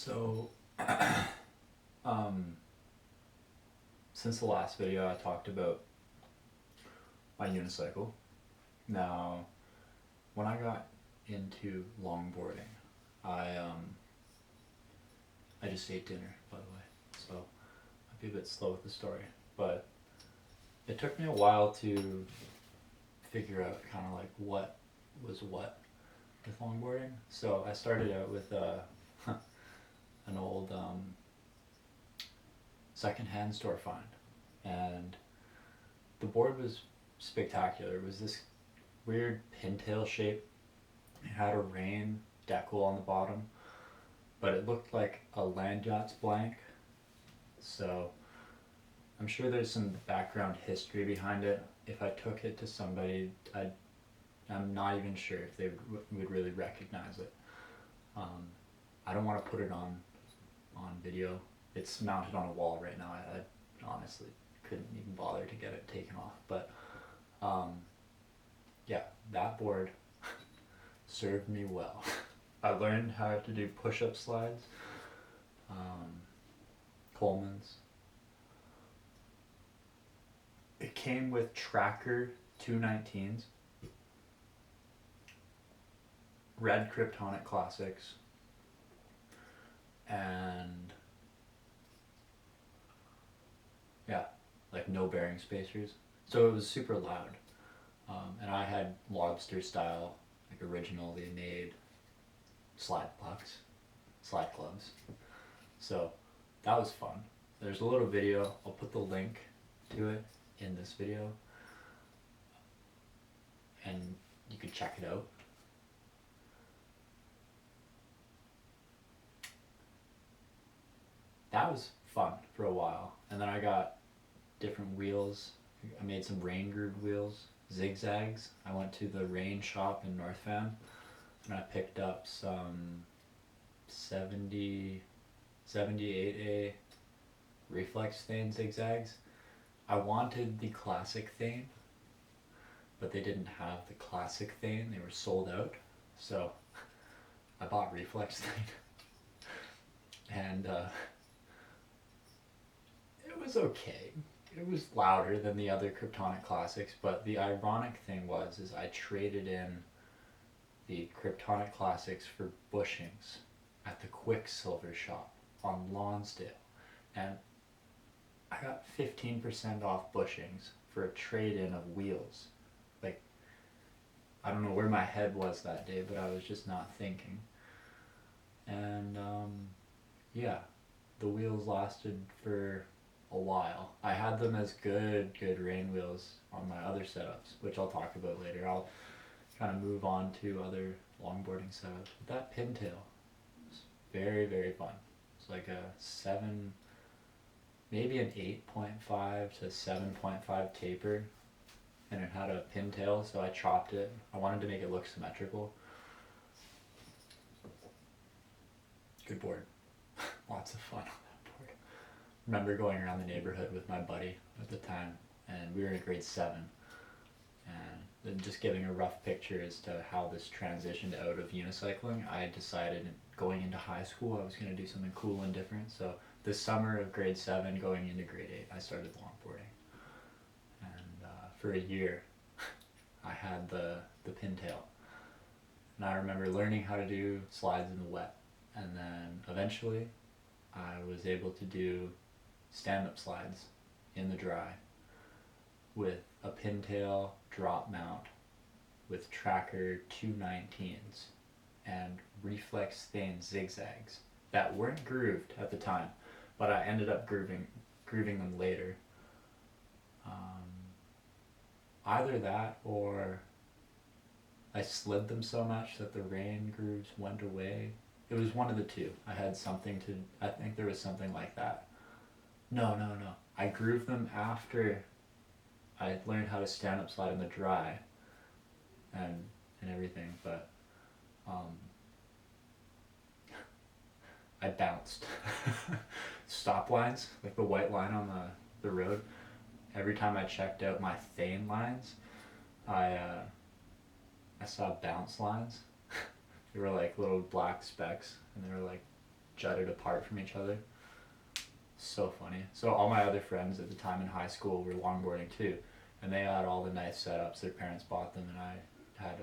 So, um, since the last video, I talked about my unicycle. Now, when I got into longboarding, I I just ate dinner, by the way, so I'll be a bit slow with the story. But it took me a while to figure out kind of like what was what with longboarding. So I started out with an old secondhand store find, and the board was spectacular. It was this weird pintail shape. It had a rain decal on the bottom, but it looked like a land yacht's blank. So I'm sure there's some background history behind it. If I took it to somebody, I'm not even sure if they would really recognize it. Um, I don't want to put it on video. It's mounted on a wall right now. I honestly couldn't even bother to get it taken off. But yeah, that board served me well. I learned how to do push-up slides, Coleman's. It came with tracker 219s, red Kryptonic Classics, and yeah, like no bearing spacers. So it was super loud. And I had lobster style, like originally made slide pucks, slide gloves. So that was fun. There's a little video. I'll put the link to it in this video, and you can check it out. That was fun for a while, and then I got different wheels. I made some rain grooved wheels, zigzags. I went to the rain shop in North Van, and I picked up some 78A reflex thane zigzags. I wanted the classic thane, but they didn't have the classic thane. They were sold out, so I bought reflex thane, and it was okay. It was louder than the other Kryptonic Classics, but the ironic thing was is I traded in the Kryptonic Classics for bushings at the Quicksilver shop on Lonsdale, and I got 15% off bushings for a trade-in of wheels. Like, I don't know where my head was that day, but I was just not thinking. And yeah, the wheels lasted for a while. I had them as good rain wheels on my other setups, which I'll talk about later. I'll kind of move on to other longboarding setups. But that pintail was very fun. It's like a 7, maybe an 8.5 to 7.5 taper, and it had a pintail, so I chopped it. I wanted to make it look symmetrical. Good board. Lots of fun on that board. Remember going around the neighborhood with my buddy at the time, and we were in grade 7, and then just giving a rough picture as to how this transitioned out of unicycling. I decided going into high school I was going to do something cool and different, so this summer of grade 7 going into grade 8 I started longboarding, and for a year I had the pintail, and I remember learning how to do slides in the wet, and then eventually I was able to do stand-up slides in the dry with a pintail drop mount with tracker 219s and reflex thane zigzags that weren't grooved at the time, but I ended up grooving them later. Either that or I slid them so much that the rain grooves went away. It was one of the two. I think there was something like that. No. I grooved them after I learned how to stand up slide in the dry and everything, but I bounced. Stop lines, like the white line on the road, every time I checked out my thane lines, I saw bounce lines. They were like little black specks, and they were like jutted apart from each other. So funny. So all my other friends at the time in high school were longboarding too, and they had all the nice setups. Their parents bought them, and I had